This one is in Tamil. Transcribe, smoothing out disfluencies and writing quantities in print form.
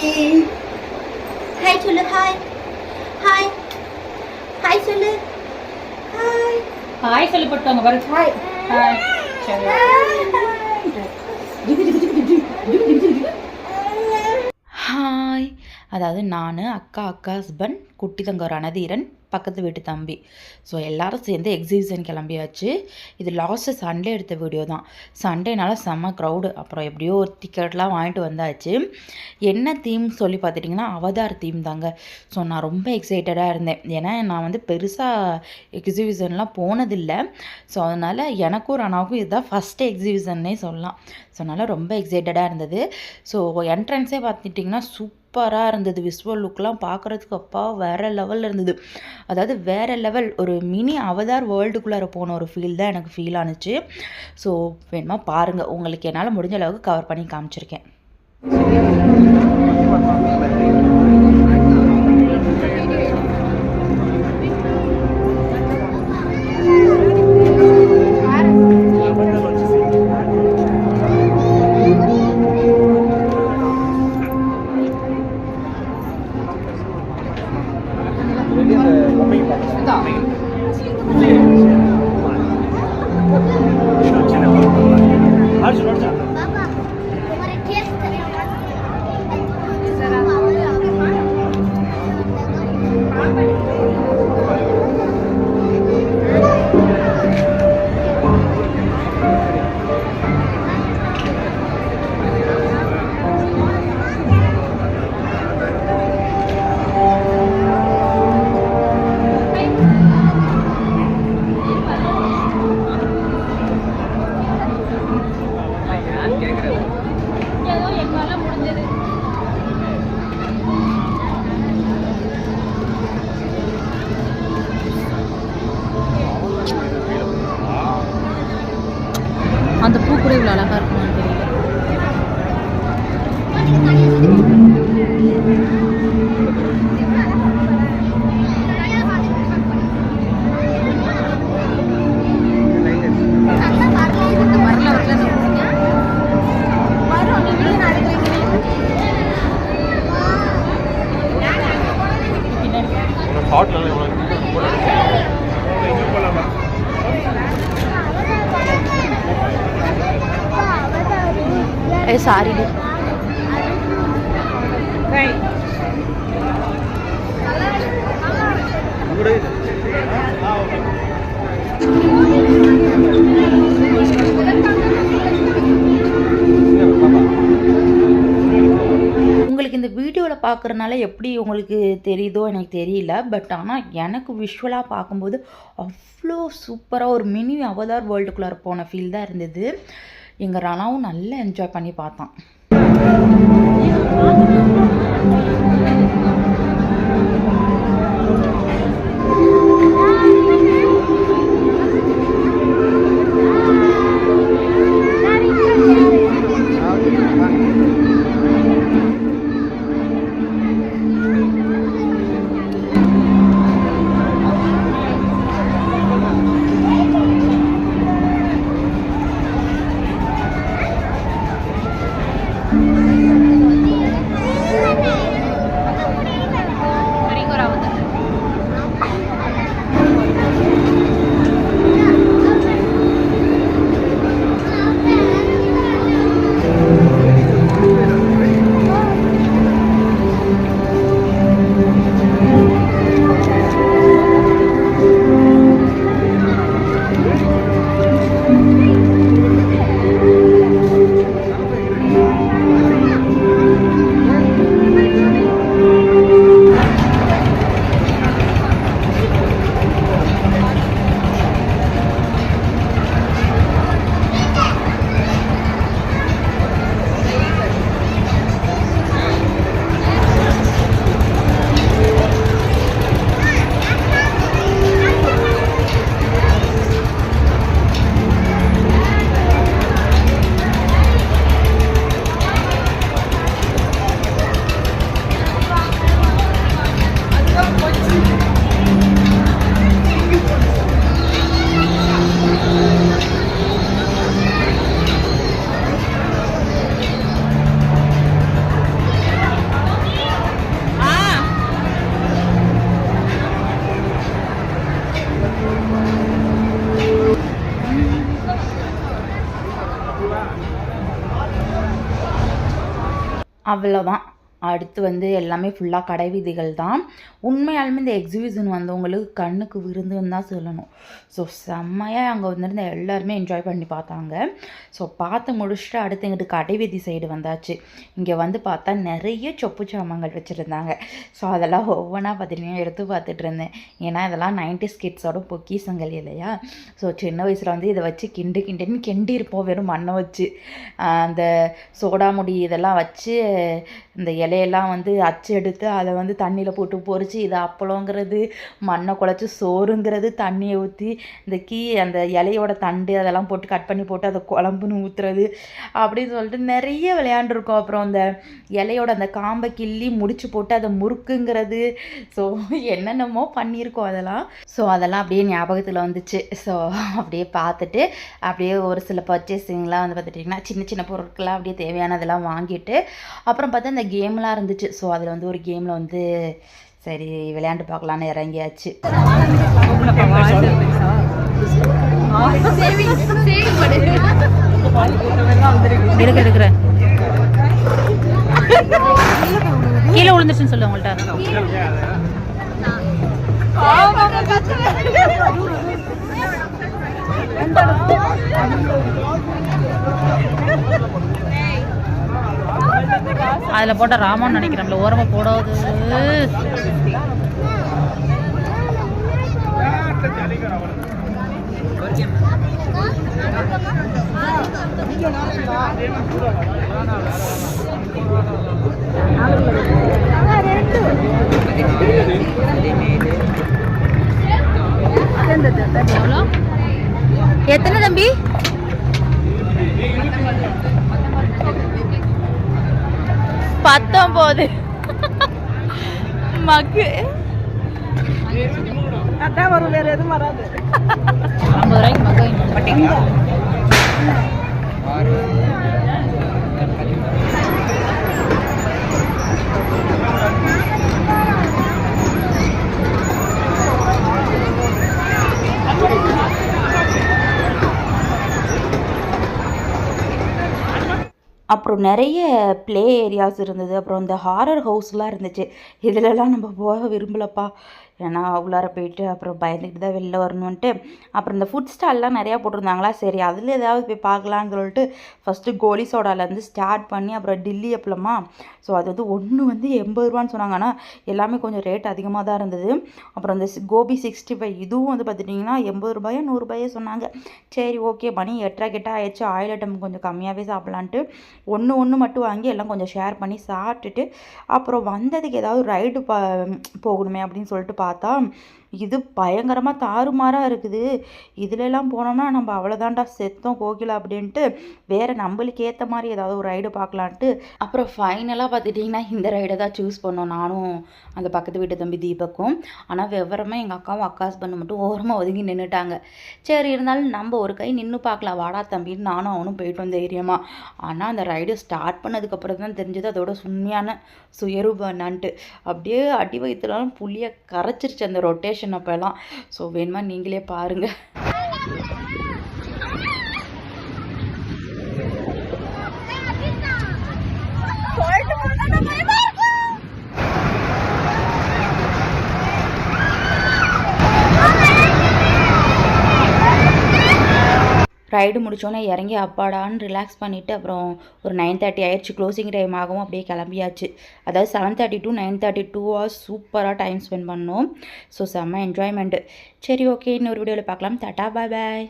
ஹாய் சொல்லு. ஹாய் ஹாய் ஹாய் சொல்லு. ஹாய் ஹாய் சொல்லி போட்டாங்க பாரு. ஹாய் ஹாய் சரி. ஹாய். அதாவது நான் அக்கா ஹஸ்பண்ட் குட்டி தங்க ரணதீரன் பக்கத்து வீட்டு தம்பி ஸோ எல்லோரும் சேர்ந்து எக்ஸிபிஷன் கிளம்பியாச்சு. இது லாஸ்ட்டு சண்டே எடுத்த வீடியோ தான். சண்டேனால செம்ம க்ரௌடு. அப்புறம் எப்படியோ ஒரு டிக்கெட்லாம் வாங்கிட்டு வந்தாச்சு. என்ன தீம் சொல்லி பார்த்துட்டிங்கன்னா அவதார் தீம் தாங்க. ஸோ நான் ரொம்ப எக்ஸைட்டடாக இருந்தேன். ஏன்னா நான் பெருசாக எக்ஸிபிஷன்லாம் போனதில்லை. ஸோ அதனால் எனக்கும் ரணாவுக்கும் இதுதான் ஃபஸ்ட்டு எக்ஸிபிஷன்னே சொல்லலாம். ஸோ அதனால் ரொம்ப எக்ஸைட்டடாக இருந்தது. ஸோ என்ட்ரன்ஸே பார்த்துட்டிங்கன்னா சூப்பராக இருந்தது. விசுவல் லுக்லாம் பார்க்குறதுக்கு அப்பா வேறு லெவலில் இருந்தது. அதாவது வேறு லெவல் ஒரு மினி அவதார் வேர்ல்டுக்குள்ளார போன ஒரு ஃபீல் தான் எனக்கு ஃபீல் ஆனிச்சு. ஸோ வேணுமா பாருங்கள், உங்களுக்கு என்னால் முடிஞ்ச அளவுக்கு கவர் பண்ணி காமிச்சிருக்கேன். அந்த பூ கூட இவ்வளோ அழகாக இருக்குமான்னு தெரியல. சாரி உங்களுக்கு இந்த வீடியோவில் பார்க்குறதுனால எப்படி உங்களுக்கு தெரியுதோ எனக்கு தெரியல. பட் ஆனால் எனக்கு விஷுவலாக பார்க்கும்போது அவ்வளோ சூப்பராக ஒரு மினி அவதார் வேர்ல்டுக்குள்ளார போன ஃபீல் தான் இருந்தது. எங்கள் ரணாவும் நல்லா என்ஜாய் பண்ணி பார்த்தான். அவ்வளோதான். அடுத்து வந்து எல்லாமே ஃபுல்லாக கடை வீதிகள் தான். உண்மையாலுமே இந்த எக்ஸிபிஷன் வந்தவங்களுக்கு கண்ணுக்கு விருந்துன்னு தான் சொல்லணும். ஸோ செம்மையாக அங்கே வந்திருந்த எல்லாருமே என்ஜாய் பண்ணி பார்த்தாங்க. ஸோ பார்த்து முடிச்சுட்டு அடுத்து எங்கிட்டு கடை வீதி சைடு வந்தாச்சு. இங்கே வந்து பார்த்தா நிறைய சொப்பு சாமான்கள் வச்சுருந்தாங்க. ஸோ அதெல்லாம் ஒவ்வொன்றா பார்த்துட்டிங்கன்னா எடுத்து பார்த்துட்டு இருந்தேன். ஏன்னா இதெல்லாம் 90s கிட்ஸோட பொக்கிஷங்கள் இல்லையா. ஸோ சின்ன வயசில் வந்து இதை வச்சு கிண்டுன்னு கிண்டிருப்போம் வெறும் மண்ணை வச்சு. அந்த சோடா முடி இதெல்லாம் வச்சு இந்த இலையெல்லாம் வந்து அச்சு எடுத்து அதை வந்து தண்ணியில் போட்டு பொரிச்சு இது அப்பளங்கிறது, மண்ணை குழச்சி சோறுங்கிறது, தண்ணியை ஊற்றி இந்த அந்த இலையோட தண்டு அதெல்லாம் போட்டு கட் பண்ணி போட்டு அதை குழம்புன்னு ஊற்றுறது அப்படின்னு சொல்லிட்டு நிறைய விளையாண்டுருக்கோம். அப்புறம் அந்த இலையோட அந்த காம்பை கிள்ளி முடிச்சு போட்டு அதை முறுக்குங்கிறது. ஸோ என்னென்னமோ பண்ணியிருக்கோம் அதெல்லாம். ஸோ அதெல்லாம் அப்படியே ஞாபகத்தில் வந்துச்சு. ஸோ அப்படியே பார்த்துட்டு அப்படியே ஒரு சில பர்ச்சேசிங்லாம் வந்து பார்த்துட்டிங்கன்னா சின்ன சின்ன பொருட்கள்லாம் அப்படியே தேவையானதெல்லாம் வாங்கிட்டு அப்புறம் பார்த்தா இந்த கேம்லாம் இருந்துச்சு. ஸோ அதில் வந்து ஒரு கேமில் வந்து சரி விளையாண்டு பார்க்கலான்னு இறங்கியாச்சு. எடுக்கிறேன் கீழே விழுந்துச்சுன்னு சொல்ல உங்கள்கிட்ட. அதில் போட்ட ராமான்னு நினைக்கிறேன், ஓரமாக போடாது. எத்தனை தம்பி? 19 மக்கு அதான் வரும், வேற எதுவும் வராது. 50 ரூபாய்க்கு மக்கு மாட்டீங்களா? அப்புறம் நிறைய ப்ளே ஏரியாஸ் இருந்தது. அப்புறம் இந்த ஹாரர் ஹவுஸ்லாம் இருந்துச்சு. இதிலெல்லாம் நம்ம போக விரும்பலப்பா. ஏன்னா உள்ளார போயிட்டு அப்புறம் பயந்துக்கிட்டு தான் வெளில வரணுன்ட்டு. அப்புறம் இந்த ஃபுட் ஸ்டால்லாம் நிறையா போட்டிருந்தாங்களா, சரி அதில் ஏதாவது போய் பார்க்கலான்னு சொல்லிட்டு ஃபஸ்ட்டு கோலி சோடாலேருந்து ஸ்டார்ட் பண்ணி அப்புறம் டில்லி அப்பளமா. ஸோ அது வந்து ஒன்று வந்து 80 ரூபான்னு சொன்னாங்க. ஆனால் எல்லாமே கொஞ்சம் ரேட் அதிகமாக தான் இருந்தது. அப்புறம் இந்த கோபி 65 இதுவும் வந்து பார்த்துட்டிங்கன்னா 80 ரூபாயோ 100 ரூபாயோ சொன்னாங்க. சரி ஓகே, மணி 8:30 ஆயிடுச்சு, ஆயில் ஐட்டம் கொஞ்சம் கம்மியாகவே சாப்பிட்லான்ட்டு ஒன்று மட்டும் வாங்கி எல்லாம் கொஞ்சம் ஷேர் பண்ணி சாப்பிட்டுட்டு அப்புறம் வந்ததுக்கு ஏதாவது ரைடு போகணுமே அப்படின்னு சொல்லிட்டு பார்த்தா இது பயங்கரமாக தாறுமாறாக இருக்குது. இதிலெல்லாம் போனோம்னா நம்ம அவ்வளோதான்டா செத்தோம் கோகிலா அப்படின்ட்டு வேறு நம்மளுக்கு ஏற்ற மாதிரி ஏதாவது ஒரு ரைடு பார்க்கலான்ட்டு அப்புறம் ஃபைனலாக பார்த்துட்டிங்கன்னா இந்த ரைடை தான் சூஸ் பண்ணோம், நானும் அந்த பக்கத்து வீட்டு தம்பி தீபக்கும். ஆனால் விவரமாக எங்கள் அக்காவும் அக்கா ஹஸ்பண்ட் மட்டும் ஓரமாக ஒதுங்கி நின்றுட்டாங்க. சரி இருந்தாலும் நம்ம ஒரு கை நின்று பார்க்கலாம் வாடா தம்பின்னு நானும் அவனும் போயிட்டு வந்த தைரியமாக. ஆனால் அந்த ரைடு ஸ்டார்ட் பண்ணதுக்கப்புறம் தான் தெரிஞ்சது அதோட உண்மையான சுயரூபம் என்னான்ட்டு. அப்படியே அடி வயிற்றுலாம் புளியை கரைச்சிருச்சு அந்த ரொட்டேஷன் அப்போல்லாம். ஸோ வேணுமா நீங்களே பாருங்கள். ரைடு முடித்தோன்னே இறங்கி அப்பாடான்னு ரிலாக்ஸ் பண்ணிவிட்டு அப்புறம் ஒரு 9:30 ஆயிடுச்சு. க்ளோசிங் டைம் ஆகவும் அப்படியே கிளம்பியாச்சு. அதாவது 7:30 to 9:32 ஹவர்ஸ் சூப்பராக டைம் ஸ்பெண்ட் பண்ணோம். ஸோ செம்ம என்ஜாய்மெண்ட்டு. சரி ஓகே, இன்னொரு வீடியோவில் பார்க்கலாம். டாடா பாய் பாய்.